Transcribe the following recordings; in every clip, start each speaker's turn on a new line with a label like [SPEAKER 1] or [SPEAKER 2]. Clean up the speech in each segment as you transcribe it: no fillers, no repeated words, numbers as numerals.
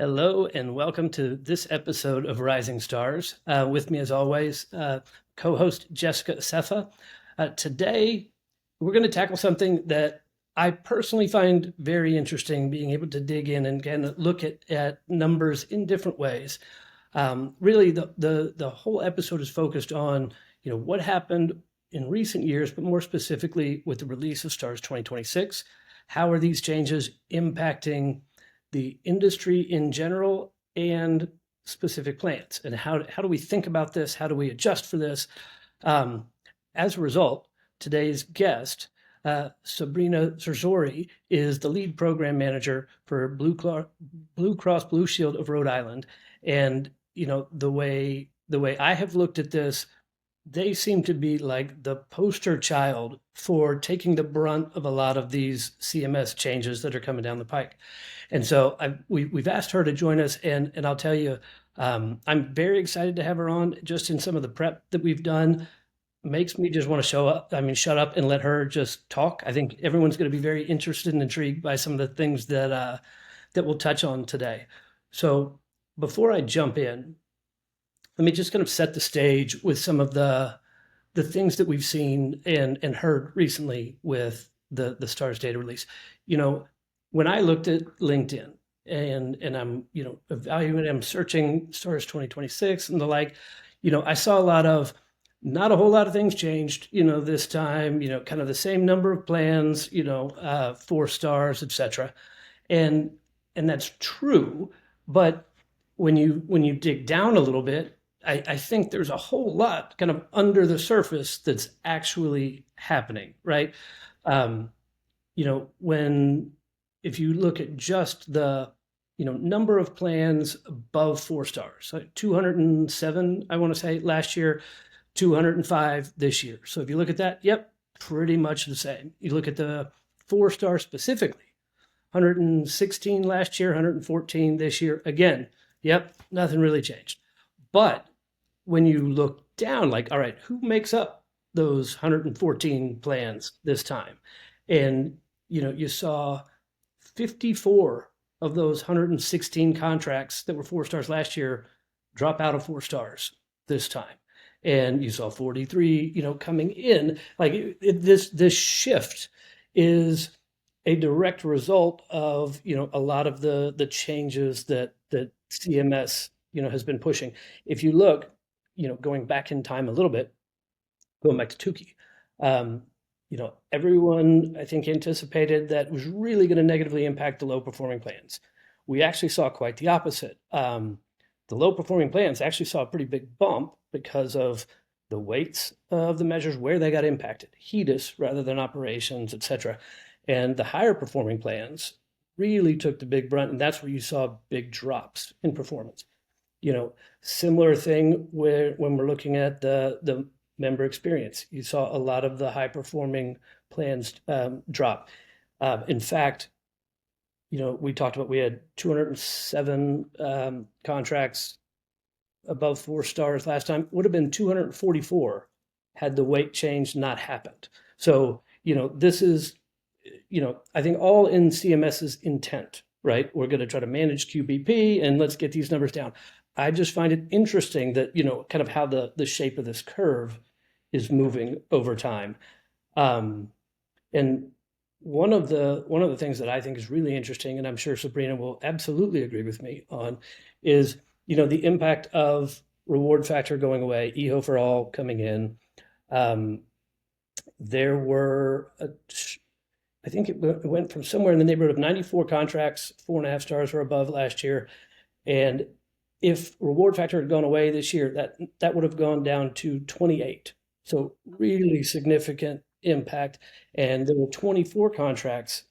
[SPEAKER 1] Hello and welcome to this episode of Rising Stars. With me, as always, co-host Jessica Sefa. Today, we're going to tackle something that I personally find very interesting, being able to dig in and kind of look at numbers in different ways. Really, the whole episode is focused on what happened in recent years, but more specifically with the release of Stars 2026. How are these changes impacting the industry in general and specific plans? And how do we think about this? How do we adjust for this? As a result, today's guest, Sabrina Zerzouri, is the lead program manager for Blue Cross Blue Shield of Rhode Island. And the way I have looked at this, they seem to be like the poster child for taking the brunt of a lot of these CMS changes that are coming down the pike. And so we've asked her to join us, and I'll tell you, I'm very excited to have her on. Just in some of the prep that we've done, makes me just want to shut up and let her just talk. I think everyone's going to be very interested and intrigued by some of the things that we'll touch on today. So before I jump in, let me just kind of set the stage with some of the things that we've seen and heard recently with the STARS data release. When I looked at LinkedIn and I'm evaluating, I'm searching STARS 2026 and the like, I saw not a whole lot of things changed, this time, kind of the same number of plans, 4 stars, etc. And that's true, but when you dig down a little bit, I think there's a whole lot kind of under the surface that's actually happening, right? If you look at just the number of plans above 4 stars, so 207, I want to say last year, 205 this year. So if you look at that, yep, pretty much the same. You look at the 4 stars specifically, 116 last year, 114 this year. Again, yep, nothing really changed. But when you look down, like, all right, who makes up those 114 plans this time? And, you saw 54 of those 116 contracts that were 4 stars last year drop out of 4 stars this time. And you saw 43, coming in. Like this shift is a direct result of, a lot of the changes that CMS, has been pushing. If you look, going back in time a little bit, going back to Tukey, everyone, I think, anticipated that was really going to negatively impact the low performing plans. We actually saw quite the opposite. The low performing plans actually saw a pretty big bump because of the weights of the measures where they got impacted, HEDIS rather than operations, etc. And the higher performing plans really took the big brunt, and that's where you saw big drops in performance. Similar thing when we're looking at the member experience, you saw a lot of the high performing plans drop. In fact, we talked about, we had 207 contracts above 4 stars last time. Would have been 244 had the weight change not happened. So, this is, I think all in CMS's intent, right? We're going to try to manage QBP and let's get these numbers down. I just find it interesting that, kind of how the shape of this curve is moving over time. And one of the things that I think is really interesting, and I'm sure Sabrina will absolutely agree with me on, is the impact of reward factor going away, EHO for all coming in. There were, I think it went from somewhere in the neighborhood of 94 contracts, 4.5 stars or above last year, and if reward factor had gone away this year, that would have gone down to 28. So really significant impact. And there were 24 contracts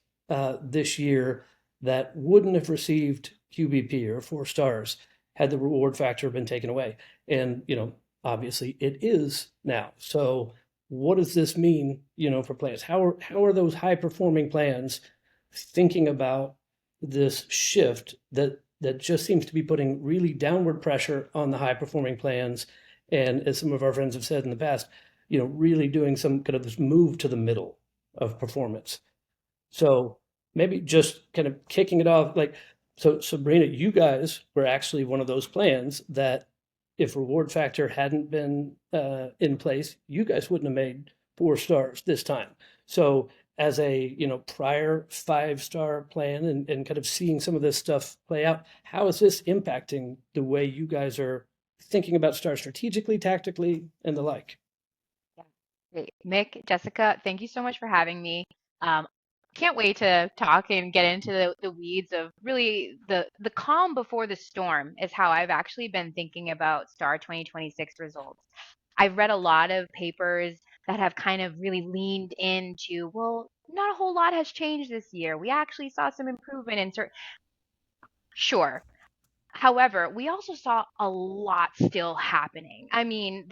[SPEAKER 1] this year that wouldn't have received QBP or 4 stars had the reward factor been taken away. And, obviously it is now. So what does this mean, for plans? How are those high performing plans thinking about this shift that just seems to be putting really downward pressure on the high performing plans? And as some of our friends have said in the past, really doing some kind of this move to the middle of performance. So maybe just kind of kicking it off, like, So Sabrina, you guys were actually one of those plans that if reward factor hadn't been in place, you guys wouldn't have made 4 stars this time. So as a prior 5 star plan and kind of seeing some of this stuff play out, how is this impacting the way you guys are thinking about stars strategically, tactically, and the like?
[SPEAKER 2] Yeah. Great. Mick, Jessica, thank you so much for having me. Um, can't wait to talk and get into the weeds of really the calm before the storm is how I've actually been thinking about STAR 2026 results. I've read a lot of papers that have kind of really leaned into, well, not a whole lot has changed this year. We actually saw some improvement in certain, sure. However, we also saw a lot still happening. I mean,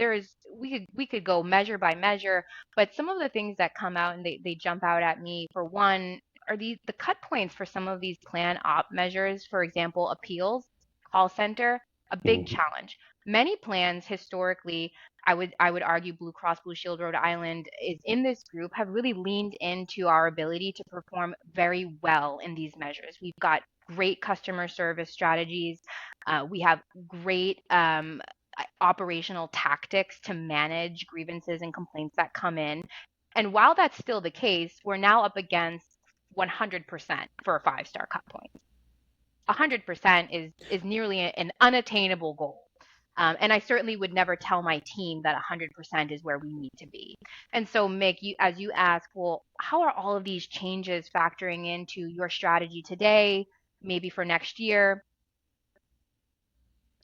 [SPEAKER 2] we could go measure by measure, but some of the things that come out and they jump out at me, for one, are the cut points for some of these plan op measures, for example, appeals, call center, a big
[SPEAKER 1] Mhm.
[SPEAKER 2] challenge. Many plans historically, I would argue Blue Cross Blue Shield Rhode Island is in this group, have really leaned into our ability to perform very well in these measures. We've got great customer service strategies. We have great operational tactics to manage grievances and complaints that come in. And while that's still the case, we're now up against 100% for a 5 star cut point. 100% is nearly an unattainable goal. And I certainly would never tell my team that 100% is where we need to be. And so, Mick, as you ask, well, how are all of these changes factoring into your strategy today, maybe for next year?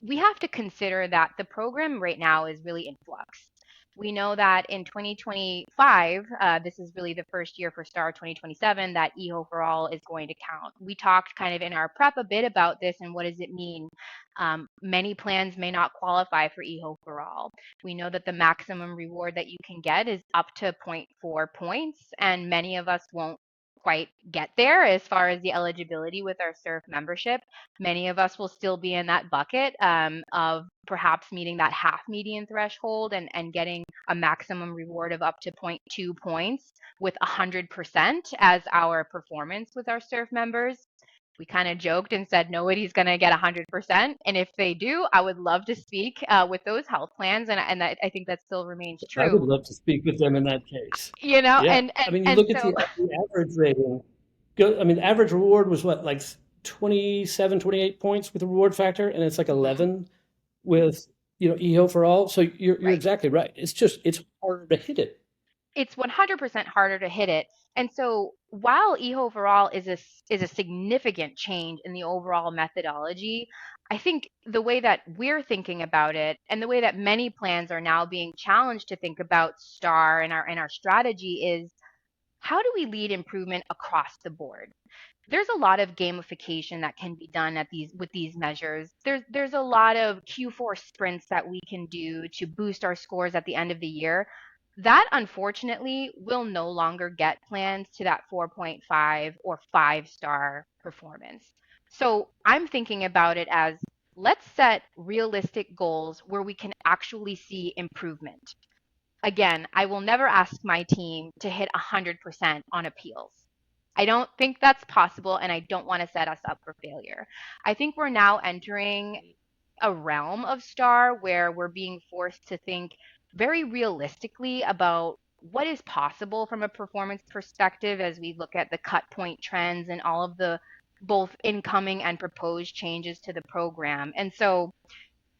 [SPEAKER 2] We have to consider that the program right now is really in flux. We know that in 2025, this is really the first year for STAR 2027 that EHO for All is going to count. We talked kind of in our prep a bit about this and what does it mean. Many plans may not qualify for EHO for All. We know that the maximum reward that you can get is up to zero point 0.4 points, and many of us won't quite get there as far as the eligibility with our SURF membership. Many of us will still be in that bucket of perhaps meeting that half median threshold and getting a maximum reward of up to zero point 0.2 points with 100% as our performance with our SURF members. We kind of joked and said nobody's going to get 100%. And if they do, I would love to speak with those health plans. And I think that still remains
[SPEAKER 1] I would
[SPEAKER 2] true,
[SPEAKER 1] love to speak with them in that case.
[SPEAKER 2] you know,
[SPEAKER 1] Yeah.
[SPEAKER 2] and,
[SPEAKER 1] I
[SPEAKER 2] and,
[SPEAKER 1] mean, you
[SPEAKER 2] and
[SPEAKER 1] look at
[SPEAKER 2] so
[SPEAKER 1] the average rating. I mean, average reward was what, like 27, 28 points with the reward factor, and it's like
[SPEAKER 2] Mhm,
[SPEAKER 1] 11 with, EO for all. So you're
[SPEAKER 2] right.
[SPEAKER 1] exactly right. It's harder to hit it.
[SPEAKER 2] It's 100% harder to hit it. And so while eHo overall is a significant change in the overall methodology, I think the way that we're thinking about it and the way that many plans are now being challenged to think about STAR and our strategy is, how do we lead improvement across the board? There's a lot of gamification that can be done at these with these measures. There's a lot of Q4 sprints that we can do to boost our scores at the end of the year. That unfortunately will no longer get plans to that 4.5 or 5 star performance. So I'm thinking about it as, let's set realistic goals where we can actually see improvement. Again, I will never ask my team to hit 100% on appeals. I don't think that's possible, and I don't want to set us up for failure. I think we're now entering a realm of STAR where we're being forced to think very realistically about what is possible from a performance perspective as we look at the cut point trends and all of the both incoming and proposed changes to the program. And so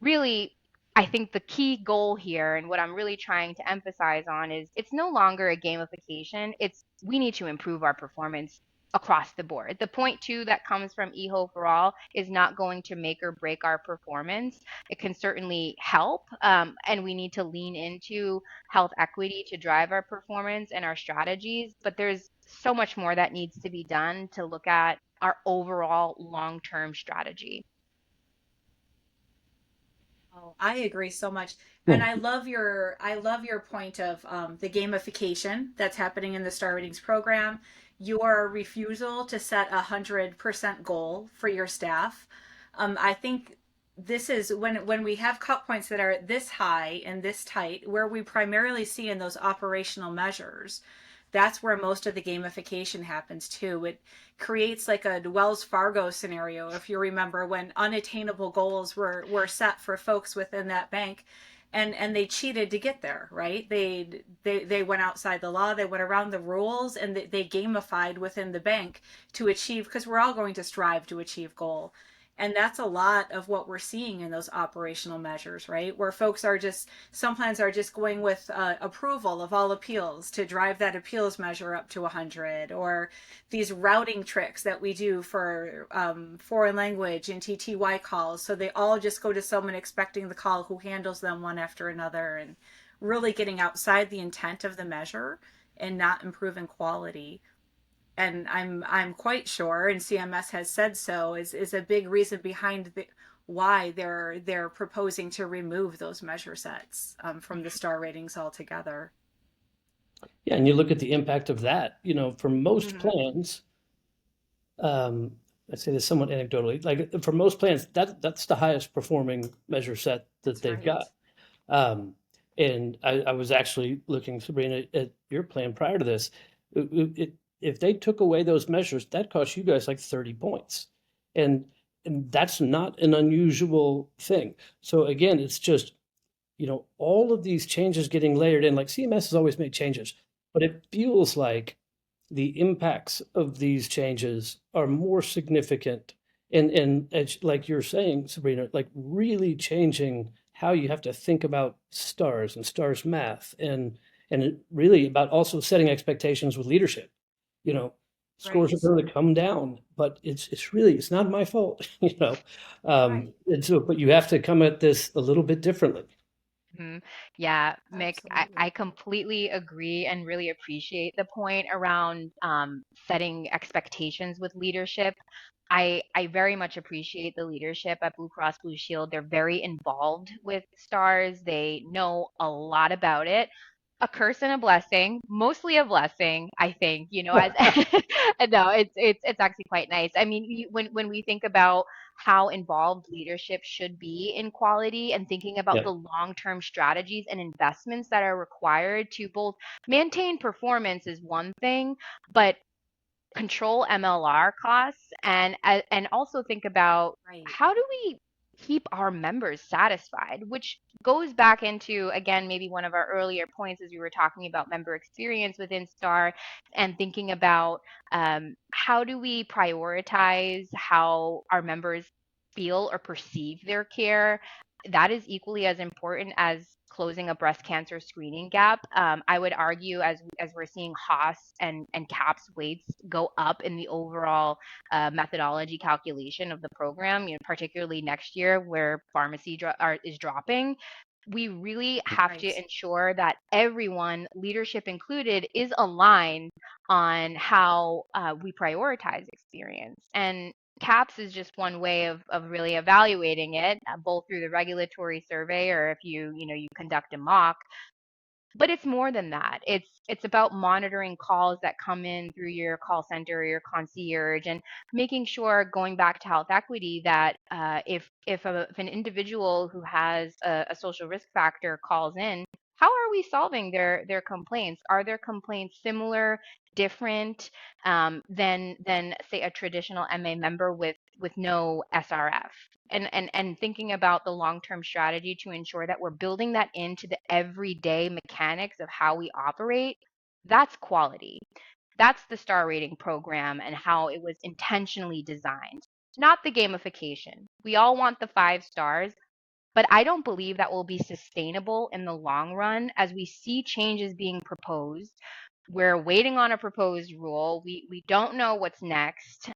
[SPEAKER 2] really, I think the key goal here and what I'm really trying to emphasize on is it's no longer a gamification. It's we need to improve our performance across the board. The point two that comes from eHo for all is not going to make or break our performance. It can certainly help, and we need to lean into health equity to drive our performance and our strategies. But there's so much more that needs to be done to look at our overall long-term strategy.
[SPEAKER 3] Oh, I agree so much. And
[SPEAKER 1] Hmm.
[SPEAKER 3] I love your point of the gamification that's happening in the Star Ratings program. Your refusal to set 100% goal for your staff. I think this is when we have cut points that are this high and this tight, where we primarily see in those operational measures. that's where most of the gamification happens too. It creates like a Wells Fargo scenario, if you remember, when unattainable goals were set for folks within that bank, and they cheated to get there, right? They went outside the law, they went around the rules, and they gamified within the bank to achieve, because we're all going to strive to achieve goal. And that's a lot of what we're seeing in those operational measures, right? Where folks are just, some plans are just going with approval of all appeals to drive that appeals measure up to 100, or these routing tricks that we do for foreign language and TTY calls. So they all just go to someone expecting the call who handles them one after another, and really getting outside the intent of the measure and not improving quality. And I'm quite sure, and CMS has said so, is a big reason behind why they're proposing to remove those measure sets from the star ratings altogether.
[SPEAKER 1] Yeah, and you look at the impact of that, for most
[SPEAKER 3] Mm-hmm.
[SPEAKER 1] plans, um, I say this somewhat anecdotally, like for most plans, that's the highest performing measure set that
[SPEAKER 3] That's
[SPEAKER 1] they've
[SPEAKER 3] right.
[SPEAKER 1] got. Um, and I was actually looking, Sabrina, at your plan prior to this. If they took away those measures, that cost you guys like 30 points. And and that's not an unusual thing. So again, it's just, all of these changes getting layered in, like CMS has always made changes, but it feels like the impacts of these changes are more significant and like you're saying, Sabrina, like really changing how you have to think about stars and stars math and really about also setting expectations with leadership. You know, scores are
[SPEAKER 3] Right.
[SPEAKER 1] going to come down, but it's not my fault,
[SPEAKER 3] Right.
[SPEAKER 1] and so but you have to come at this a little bit differently.
[SPEAKER 2] Mhm. Yeah, Mick, I
[SPEAKER 3] Absolutely.
[SPEAKER 2] completely agree and really appreciate the point around setting expectations with leadership. I very much appreciate the leadership at Blue Cross Blue Shield. They're very involved with STARS. They know a lot about it. A curse and a blessing, mostly a blessing, I think, as no, it's actually quite nice. I mean, when we think about how involved leadership should be in quality and thinking about
[SPEAKER 1] Yeah.
[SPEAKER 2] the long-term strategies and investments that are required to both maintain performance is one thing, but control MLR costs and also think about
[SPEAKER 3] Right.
[SPEAKER 2] how do we keep our members satisfied, which goes back into again maybe one of our earlier points as we were talking about member experience within Star and thinking about how do we prioritize how our members feel or perceive their care. That is equally as important as closing a breast cancer screening gap. I would argue as we're seeing HOS and CAHPS weights go up in the overall methodology calculation of the program, particularly next year where is dropping. We really have to
[SPEAKER 3] Right.
[SPEAKER 2] ensure that everyone, leadership included, is aligned on how we prioritize experience. And CAHPS is just one way of really evaluating it, both through the regulatory survey or if you conduct a mock. But it's more than that. It's about monitoring calls that come in through your call center or your concierge and making sure, going back to health equity, that if an individual who has a social risk factor calls in, how are we solving their complaints? Are their complaints similar, different than say a traditional MA member with no SRF? And thinking about the long-term strategy to ensure that we're building that into the everyday mechanics of how we operate, that's quality. That's the star rating program and how it was intentionally designed, not the gamification. We all want the 5 stars, but I don't believe that will be sustainable in the long run as we see changes being proposed. We're waiting on a proposed rule. We don't know what's next.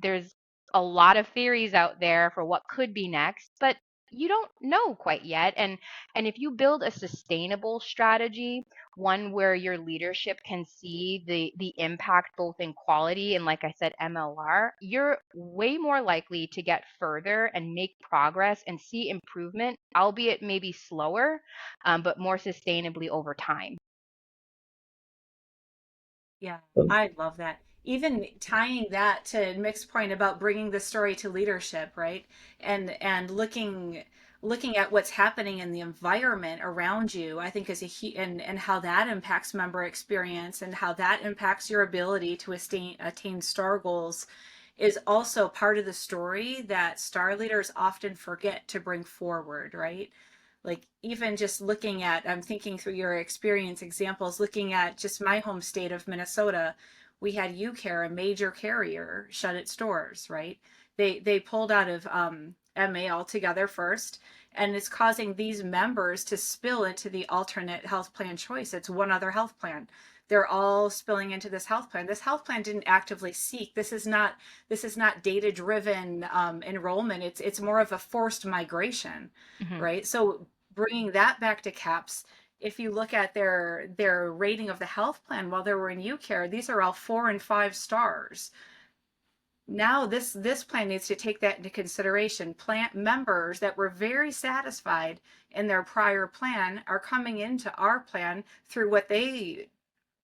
[SPEAKER 2] There's a lot of theories out there for what could be next, but you don't know quite yet. And if you build a sustainable strategy, one where your leadership can see the impact both in quality and, like I said, MLR, you're way more likely to get further and make progress and see improvement, albeit maybe slower, but more sustainably over time.
[SPEAKER 3] Yeah, I love that. Even tying that to Mick's point about bringing the story to leadership, right? And looking looking at what's happening in the environment around you, I think is and how that impacts member experience and how that impacts your ability to attain star goals is also part of the story that star leaders often forget to bring forward, right? Like even just looking at, I'm thinking through your experience examples, looking at just my home state of Minnesota, we had UCare, a major carrier, shut its doors, right? They pulled out of MA altogether first, and it's causing these members to spill into the alternate health plan choice. It's one other health plan. They're all spilling into this health plan. This health plan didn't actively seek. This is not data driven enrollment. It's more of a forced migration,
[SPEAKER 2] Hmm.
[SPEAKER 3] right? So bringing that back to CAHPS, if you look at their rating of the health plan while they were in UCare, these are all 4 and 5 stars. Now this plan needs to take that into consideration. Plan members that were very satisfied in their prior plan are coming into our plan through what they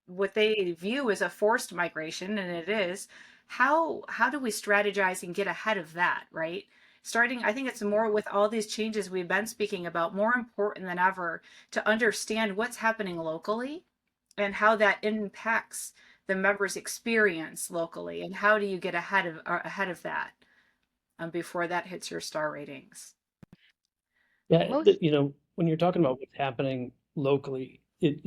[SPEAKER 3] view as a forced migration, and it is. How do we strategize and get ahead of that, right? Starting, I think it's more with all these changes we've been speaking about, more important than ever to understand what's happening locally and how that impacts the members' experience locally, and how do you get ahead of that before that hits your star ratings.
[SPEAKER 1] Yeah,
[SPEAKER 2] Most.
[SPEAKER 1] when you're talking about what's happening locally, it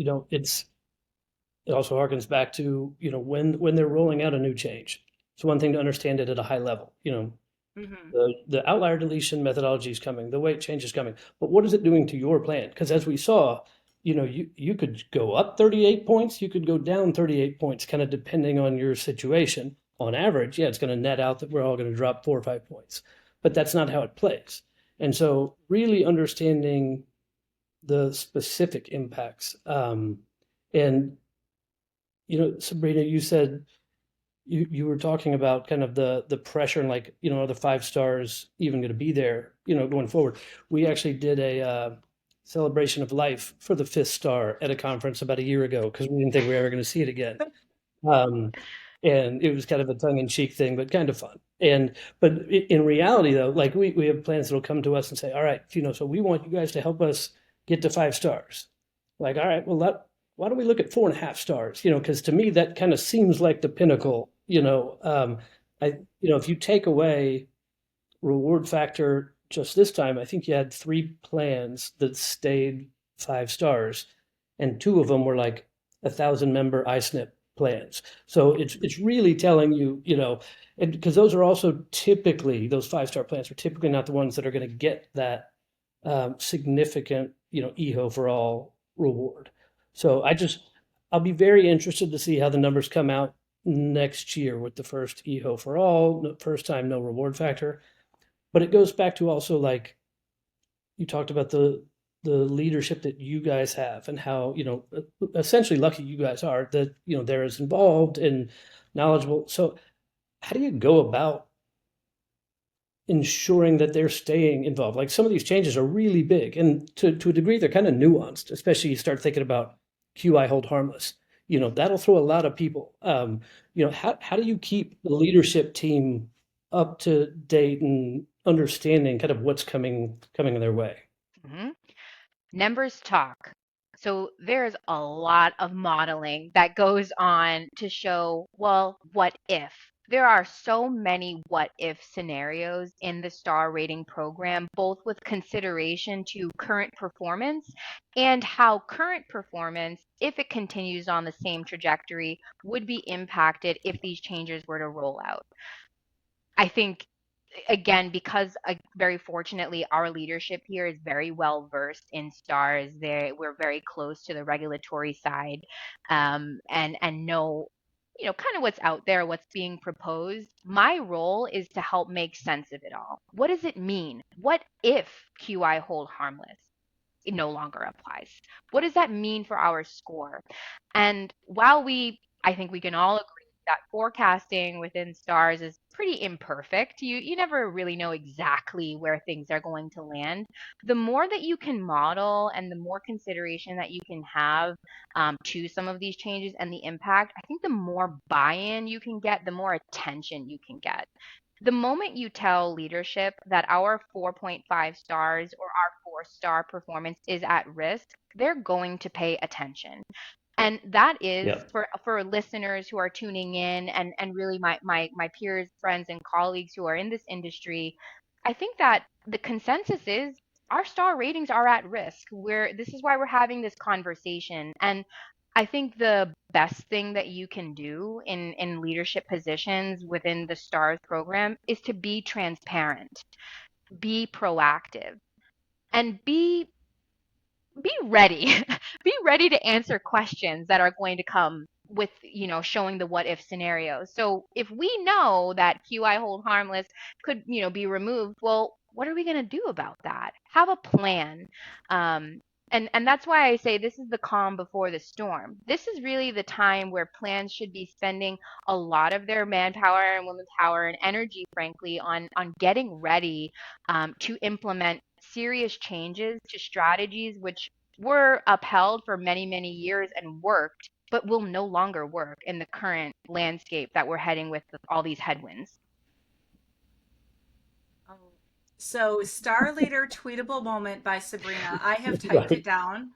[SPEAKER 1] also harkens back to, when they're rolling out a new change. It's one thing to understand it at a high level.
[SPEAKER 3] Hmm.
[SPEAKER 1] The outlier deletion methodology is coming, the weight change is coming, but what is it doing to your plan? Because as we saw, you could go up 38 points, you could go down 38 points, kind of depending on your situation. On average, yeah, it's going to net out that we're all going to drop 4 or 5 points, but that's not how it plays. And so, really understanding the specific impacts. And Sabrina, you said you were talking about kind of the pressure and, like, are the 5 stars even going to be there, going forward? We actually did a celebration of life for the 5th star at a conference about a year ago because we didn't think we were ever going to see it again. Um, and it was kind of a tongue-in-cheek thing, but kind of fun. But in reality, though, like we have plans that'll come to us and say, all right, so we want you guys to help us get to 5 stars. Like, all right, well, why don't we look at 4.5 stars? Because to me that kind of seems like the pinnacle. If you take away reward factor just this time, I think you had 3 plans that stayed 5 stars, and 2 of them were like 1,000 member iSNP plans. So it's really telling you, and because those are also typically, those 5 star plans are typically not the ones that are going to get that significant, EHO for all reward. So I'll be very interested to see how the numbers come out next year with the first EHO for all, first time no reward factor. But it goes back to also, like, you talked about the leadership that you guys have and how, essentially lucky you guys are that, they're as involved and knowledgeable. So how do you go about ensuring that they're staying involved? Like, some of these changes are really big, and to a degree, they're kind of nuanced, especially you start thinking about QI hold harmless. That'll throw a lot of people. How do you keep the leadership team up to date and understanding kind of what's coming their way?
[SPEAKER 2] Mhm. Numbers talk. So there's a lot of modeling that goes on to show, well, what if? There are so many what if scenarios in the star rating program, both with consideration to current performance and how current performance, if it continues on the same trajectory, would be impacted if these changes were to roll out. I think, again, because very fortunately our leadership here is very well versed in stars, there we're very close to the regulatory side, and know, kind of what's out there, what's being proposed. My role is to help make sense of it all. What does it mean? What if QI hold harmless it no longer applies? What does that mean for our score? And while I think we can all agree that forecasting within stars is pretty imperfect. You never really know exactly where things are going to land. The more that you can model and the more consideration that you can have to some of these changes and the impact, I think the more buy-in you can get, the more attention you can get. The moment you tell leadership that our 4.5 stars or our 4-star performance is at risk, they're going to pay attention. And that is
[SPEAKER 1] Yeah.
[SPEAKER 2] for listeners who are tuning in, and really my peers, friends, and colleagues who are in this industry. I think that the consensus is our star ratings are at risk. This is why we're having this conversation. And I think the best thing that you can do in leadership positions within the STARS program is to be transparent, be proactive, and be ready. Be ready to answer questions that are going to come with, showing the what if scenarios. So if we know that QI hold harmless could, be removed, well, what are we going to do about that? Have a plan. And that's why I say this is the calm before the storm. This is really the time where plans should be spending a lot of their manpower and women's power and energy, frankly, on getting ready to implement serious changes to strategies which were upheld for many, many years and worked, but will no longer work in the current landscape that we're heading with all these headwinds.
[SPEAKER 3] Oh. So, Star Leader tweetable moment by Sabrina. I have typed it
[SPEAKER 1] Right.
[SPEAKER 3] down.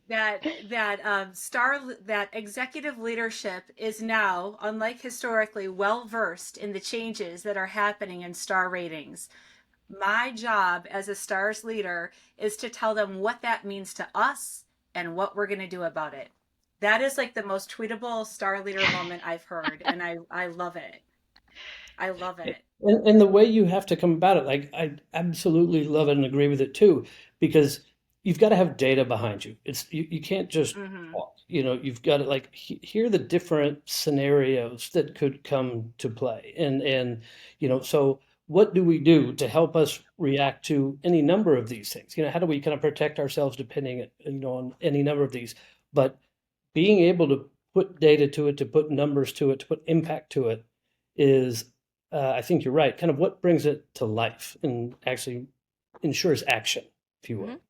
[SPEAKER 3] That executive leadership is now, unlike historically, well versed in the changes that are happening in star ratings. My job as a stars leader is to tell them what that means to us and what we're going to do about it. That is like the most tweetable star leader moment I've heard, and I love it. I love it.
[SPEAKER 1] And the way you have to come about it, like I absolutely love it and agree with it too, because you've got to have data behind you. You can't just
[SPEAKER 3] Hmm.
[SPEAKER 1] talk. You've got to like hear the different scenarios that could come to play. And so what do we do to help us react to any number of these things? How do we kind of protect ourselves depending on any number of these? But being able to put data to it, to put numbers to it, to put impact to it is, I think you're right, kind of what brings it to life and actually ensures action, if you
[SPEAKER 2] Hmm.
[SPEAKER 1] will.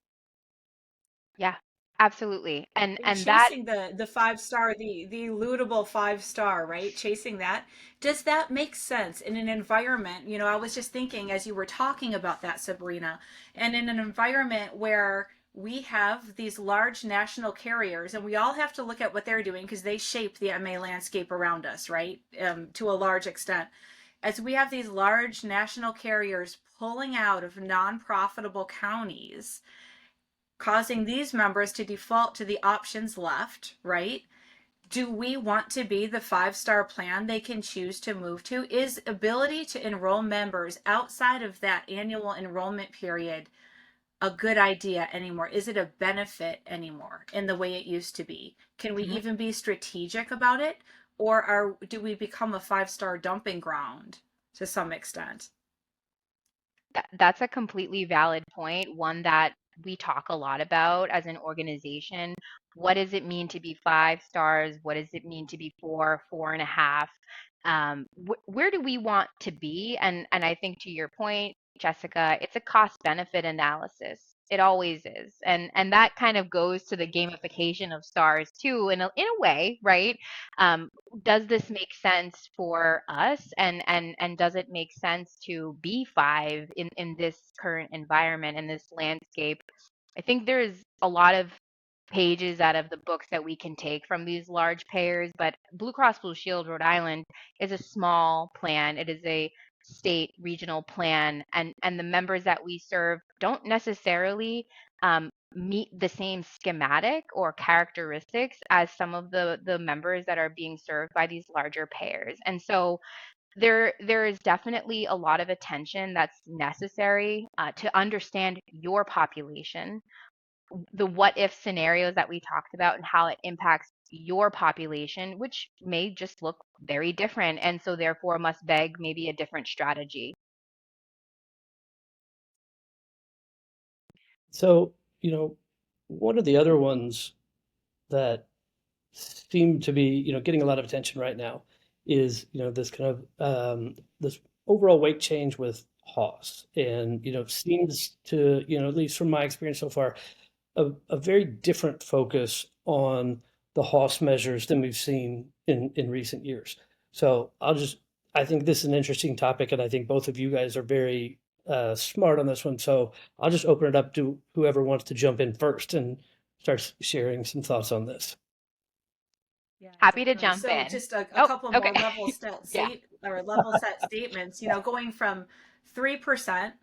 [SPEAKER 2] Yeah, absolutely. And that
[SPEAKER 3] Chasing the 5 star, the lootable 5 star, right? Chasing that. Does that make sense in an environment? I was just thinking as you were talking about that, Sabrina, and in an environment where we have these large national carriers, and we all have to look at what they're doing because they shape the MA landscape around us, right? To a large extent. As we have these large national carriers pulling out of non-profitable counties, causing these members to default to the options left, right? Do we want to be the 5 star plan they can choose to move to? Is ability to enroll members outside of that annual enrollment period a good idea anymore? Is it a benefit anymore in the way it used to be? Can we
[SPEAKER 2] Mhm.
[SPEAKER 3] even be strategic about it? Or do we become a 5 star dumping ground to some extent?
[SPEAKER 2] That's a completely valid point, one that we talk a lot about as an organization. What does it mean to be 5 stars? What does it mean to be 4, 4.5? Where do we want to be? And I think to your point, Jessica, it's a cost benefit analysis. It always is. And that kind of goes to the gamification of stars too, in a way, right? Does this make sense for us, and does it make sense to be 5 in this current environment, in this landscape? I think there's a lot of pages out of the books that we can take from these large payers, but Blue Cross Blue Shield Rhode Island is a small plan. It is a state regional plan, and the members that we serve don't necessarily meet the same schematic or characteristics as some of the members that are being served by these larger payers. And so there is definitely a lot of attention that's necessary to understand your population, the what if scenarios that we talked about, and how it impacts your population, which may just look very different, and so therefore must beg maybe a different strategy.
[SPEAKER 1] So, one of the other ones that seem to be, getting a lot of attention right now is, this kind of this overall weight change with Haas. And, seems to, at least from my experience so far, a very different focus on the Haas measures than we've seen in recent years. So I'll just I think this is an interesting topic, and I think both of you guys are very smart on this one. So I'll just open it up to whoever wants to jump in first and start sharing some thoughts on this.
[SPEAKER 3] Yeah,
[SPEAKER 2] Happy to
[SPEAKER 3] definitely.
[SPEAKER 2] jump
[SPEAKER 3] So
[SPEAKER 2] in.
[SPEAKER 3] just a
[SPEAKER 2] Oh,
[SPEAKER 3] couple
[SPEAKER 2] okay.
[SPEAKER 3] more
[SPEAKER 2] Yeah.
[SPEAKER 3] level set statements, going from 3%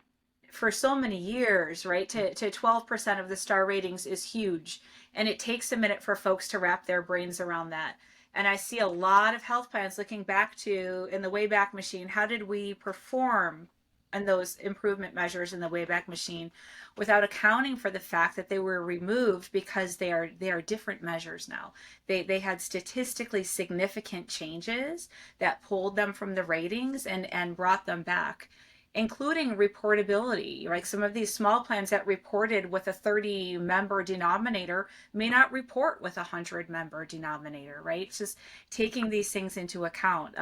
[SPEAKER 3] for so many years, right, to 12% of the star ratings is huge. And it takes a minute for folks to wrap their brains around that. And I see a lot of health plans looking back to in the Wayback Machine, how did we perform and those improvement measures in the Wayback Machine without accounting for the fact that they were removed because they are different measures now. They had statistically significant changes that pulled them from the ratings and brought them back, including reportability. Like some of these small plans that reported with a 30 member denominator may not report with a 100-member denominator, right? It's just taking these things into account.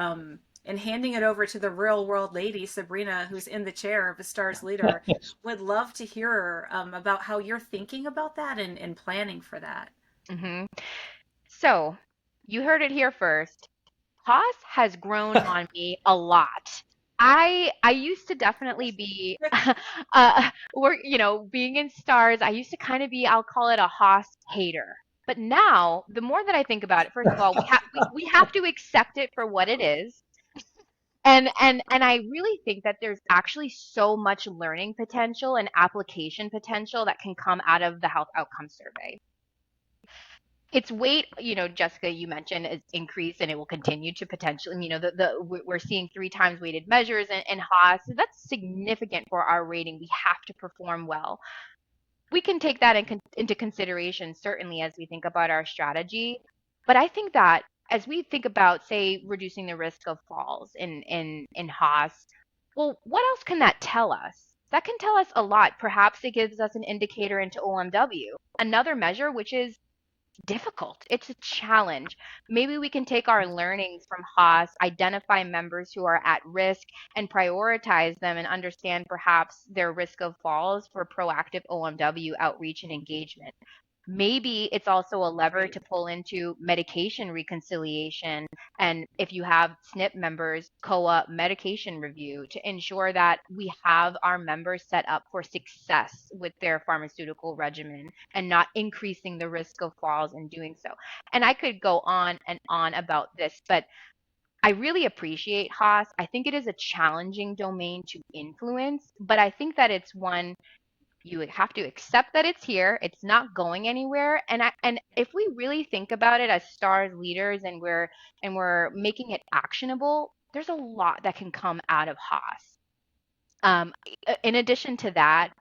[SPEAKER 3] And handing it over to the real world lady, Sabrina, who's in the chair of a STARS leader, would love to hear about how you're thinking about that and planning for that.
[SPEAKER 2] hmm So, you heard it here first. Haas has grown on me a lot. I used to definitely be being in stars, I used to kind of be, I'll call it a Haas hater. But now, the more that I think about it, first of all, we have to accept it for what it is. And I really think that there's actually so much learning potential and application potential that can come out of the health outcome survey. Its weight, Jessica, you mentioned, is increased and it will continue to potentially, we're seeing 3 times weighted measures in Haas. So that's significant for our rating. We have to perform well. We can take that into consideration, certainly, as we think about our strategy. But I think that as we think about, say, reducing the risk of falls in Haas, well, what else can that tell us? That can tell us a lot. Perhaps it gives us an indicator into OMW, another measure which is difficult. It's a challenge. Maybe we can take our learnings from Haas, identify members who are at risk, and prioritize them and understand perhaps their risk of falls for proactive OMW outreach and engagement. Maybe it's also a lever
[SPEAKER 3] Right.
[SPEAKER 2] to pull into medication reconciliation. And if you have SNP members, COA medication review to ensure that we have our members set up for success with their pharmaceutical regimen and not increasing the risk of falls in doing so. And I could go on and on about this, but I really appreciate Haas. I think it is a challenging domain to influence, but I think that it's one you have to accept that it's here. It's not going anywhere. And if we really think about it as stars leaders and we're making it actionable, there's a lot that can come out of Haas. In addition to that,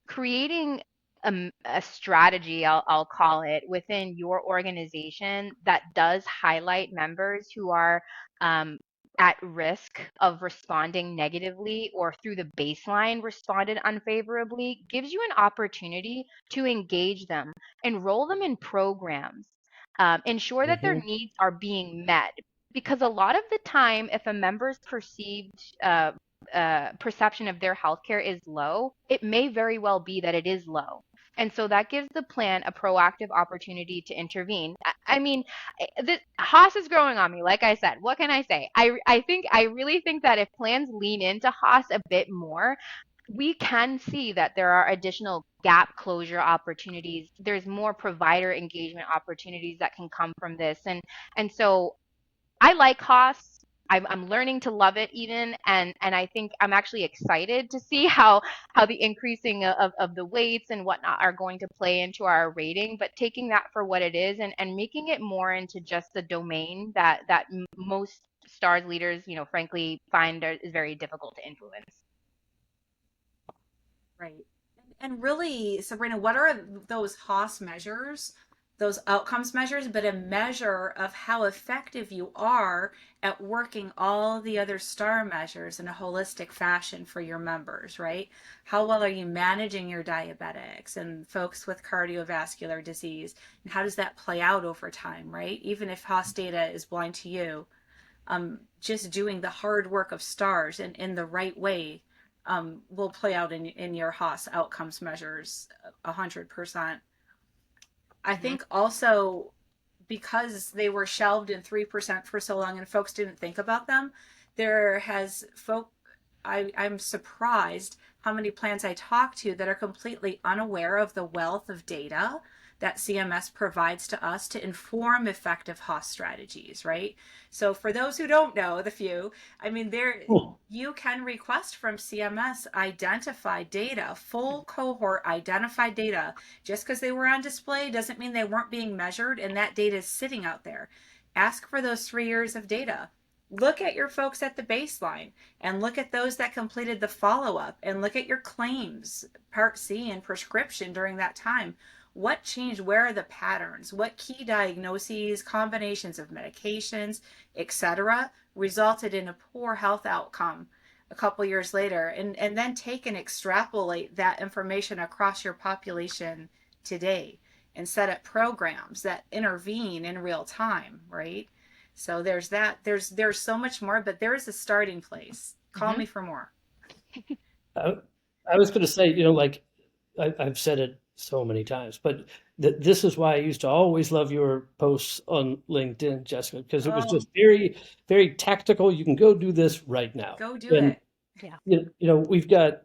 [SPEAKER 2] creating a strategy, I'll call it, within your organization that does highlight members who are um, at risk of responding negatively or through the baseline responded unfavorably gives you an opportunity to engage them, enroll them in programs, ensure that their
[SPEAKER 1] Hmm.
[SPEAKER 2] needs are being met. Because a lot of the time, if a member's perceived perception of their healthcare is low, it may very well be that it is low. And so that gives the plan a proactive opportunity to intervene. I mean, Haas is growing on me. Like I said, what can I say? I really think that if plans lean into Haas a bit more, we can see that there are additional gap closure opportunities. There's more provider engagement opportunities that can come from this. And so I like Haas. I'm learning to love it even, and I think I'm actually excited to see how the increasing of the weights and whatnot are going to play into our rating. But taking that for what it is and making it more into just the domain that most stars leaders, frankly, find is very difficult to influence.
[SPEAKER 3] Right. And really, Sabrina, what are those Haas measures, those outcomes measures, but a measure of how effective you are at working all the other star measures in a holistic fashion for your members, right? How well are you managing your diabetics and folks with cardiovascular disease? And how does that play out over time, right? Even if Haas data is blind to you, just doing the hard work of stars and in the right way will play out in your Haas outcomes measures 100%. I
[SPEAKER 2] Hmm
[SPEAKER 3] think also because they were shelved in 3% for so long and folks didn't think about them, there has folk I'm surprised how many plans I talk to that are completely unaware of the wealth of data that CMS provides to us to inform effective HOS strategies, right? So for those who don't know, the few, I mean, there
[SPEAKER 1] Cool.
[SPEAKER 3] you can request from CMS identified data, full cohort identified data. Just because they were on display doesn't mean they weren't being measured, and that data is sitting out there. Ask for those 3 years of data. Look at your folks at the baseline and look at those that completed the follow up and look at your claims, Part C and prescription during that time. What changed? Where are the patterns? What key diagnoses, combinations of medications, etc., resulted in a poor health outcome a couple years later? And then take and extrapolate that information across your population today and set up programs that intervene in real time, right? So there's that. There's so much more, but there is a starting place. Call
[SPEAKER 2] Hmm.
[SPEAKER 3] me for more.
[SPEAKER 1] I, I was going to say, like I've said it so many times, but this is why I used to always love your posts on LinkedIn, Jessica, because it was
[SPEAKER 3] Oh,
[SPEAKER 1] just very, very tactical. You can go do this right now.
[SPEAKER 3] go do
[SPEAKER 1] And,
[SPEAKER 3] it.
[SPEAKER 2] Yeah.
[SPEAKER 1] we've got,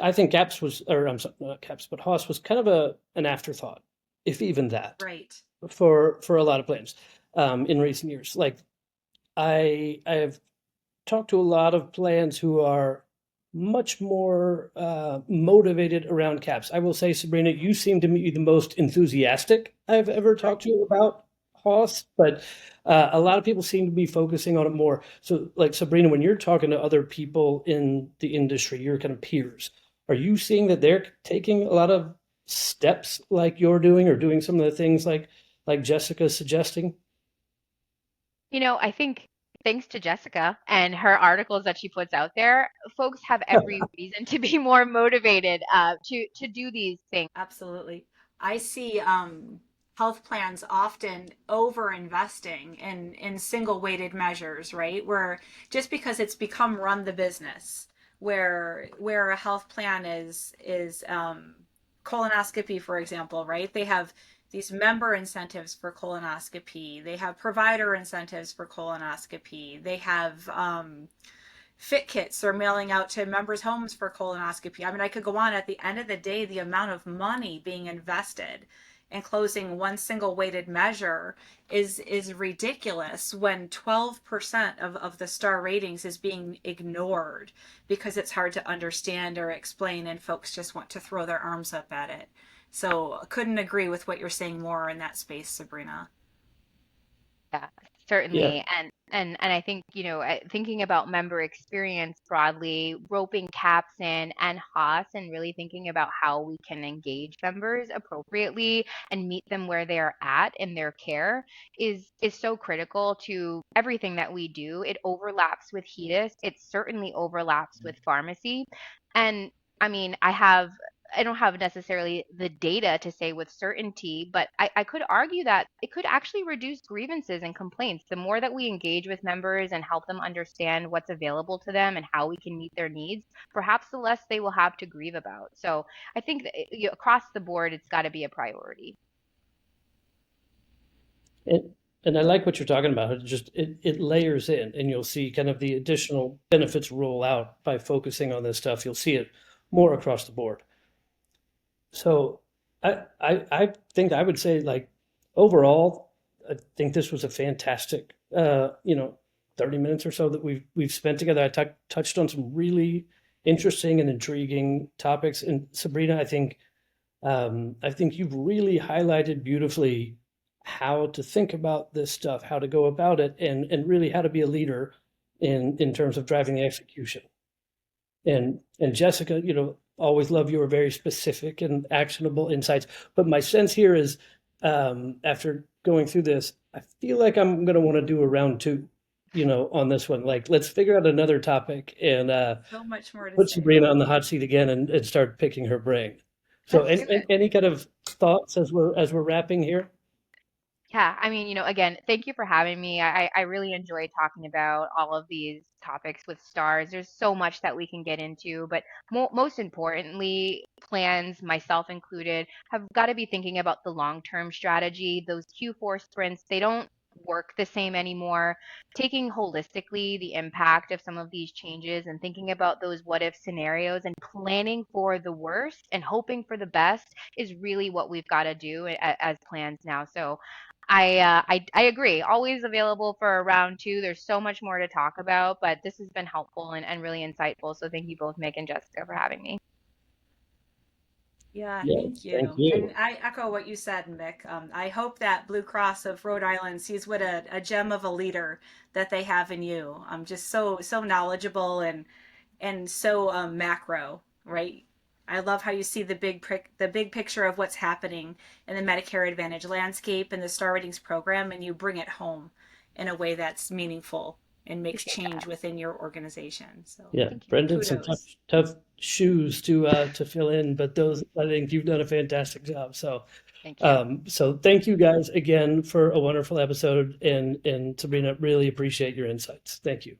[SPEAKER 1] I think CAPS was, or I'm sorry, not CAPS, but HOS was kind of an afterthought, if even that,
[SPEAKER 3] Right.
[SPEAKER 1] for a lot of plans in recent years. Like I've talked to a lot of plans who are much more motivated around CAPS. I will say, Sabrina, you seem to be the most enthusiastic I've ever talked to about HOS, but a lot of people seem to be focusing on it more. So, like Sabrina, when you're talking to other people in the industry, your kind of peers, are you seeing that they're taking a lot of steps like you're doing, or doing some of the things like Jessica's suggesting?
[SPEAKER 2] I think thanks to Jessica and her articles that she puts out there, folks have every reason to be more motivated to do these things.
[SPEAKER 3] Absolutely. I see health plans often over investing in single weighted measures, right? Where just because it's become run the business, where a health plan is colonoscopy, for example, right? They have these member incentives for colonoscopy. They have provider incentives for colonoscopy. They have fit kits they're mailing out to members' homes for colonoscopy. I mean, I could go on. At the end of the day, the amount of money being invested in closing one single weighted measure is ridiculous when 12% of the star ratings is being ignored because it's hard to understand or explain and folks just want to throw their arms up at it. So couldn't agree with what you're saying more in that space, Sabrina.
[SPEAKER 2] Yeah,
[SPEAKER 1] Yeah.
[SPEAKER 2] certainly. And I think, thinking about member experience broadly, roping CAPS in and HOS and really thinking about how we can engage members appropriately and meet them where they are at in their care is so critical to everything that we do. It overlaps with HEDIS. It certainly overlaps with pharmacy. And I mean, I don't have necessarily the data to say with certainty, but I could argue that it could actually reduce grievances and complaints. The more that we engage with members and help them understand what's available to them and how we can meet their needs, perhaps the less they will have to grieve about. So I think that across the board, it's got to be a priority.
[SPEAKER 1] And, and I like what you're talking about. It layers in, and you'll see kind of the additional benefits roll out by focusing on this stuff. You'll see it more across the board. So I think I would say, like, overall, I think this was a fantastic 30 minutes or so that we've spent together. I touched on some really interesting and intriguing topics. And Sabrina, I think you've really highlighted beautifully how to think about this stuff, how to go about it, and really how to be a leader in terms of driving the execution. And Jessica, always love your very specific and actionable insights. But my sense here is, after going through this, I feel like I'm going to want to do a round two, on this one. Like, let's figure out another topic and
[SPEAKER 3] So much more to
[SPEAKER 1] put
[SPEAKER 3] say.
[SPEAKER 1] Sabrina on the hot seat again and start picking her brain. So,
[SPEAKER 2] Let's
[SPEAKER 1] any,
[SPEAKER 2] do it.
[SPEAKER 1] any kind of thoughts as we're wrapping here?
[SPEAKER 2] Yeah, I mean, again, thank you for having me. I really enjoy talking about all of these topics with stars. There's so much that we can get into, but most importantly, plans, myself included, have got to be thinking about the long-term strategy. Those Q4 sprints, work the same anymore. Taking holistically the impact of some of these changes and thinking about those what if scenarios and planning for the worst and hoping for the best is really what we've got to do as plans now. So I agree. Always available for a round two. There's so much more to talk about, but this has been helpful and really insightful. So thank you both, Mick and Jessica, for having me.
[SPEAKER 3] Yeah,
[SPEAKER 1] Yeah,
[SPEAKER 3] thank
[SPEAKER 1] thank
[SPEAKER 3] you.
[SPEAKER 1] you.
[SPEAKER 3] And I echo what you said, Mick. I hope that Blue Cross of Rhode Island sees what a gem of a leader that they have in you. Just so knowledgeable and so macro, right? I love how you see the big picture of what's happening in the Medicare Advantage landscape and the Star Ratings program, and you bring it home in a way that's meaningful and makes
[SPEAKER 2] Appreciate
[SPEAKER 3] change
[SPEAKER 2] that.
[SPEAKER 3] within your organization. So
[SPEAKER 1] Yeah,
[SPEAKER 2] Thank you.
[SPEAKER 1] Brendan, some tough,
[SPEAKER 3] kudos.
[SPEAKER 1] tough shoes to fill in, but those I think you've done a fantastic job. So,
[SPEAKER 2] Thank you.
[SPEAKER 1] so thank you guys again for a wonderful episode, and Sabrina, really appreciate your insights. Thank you.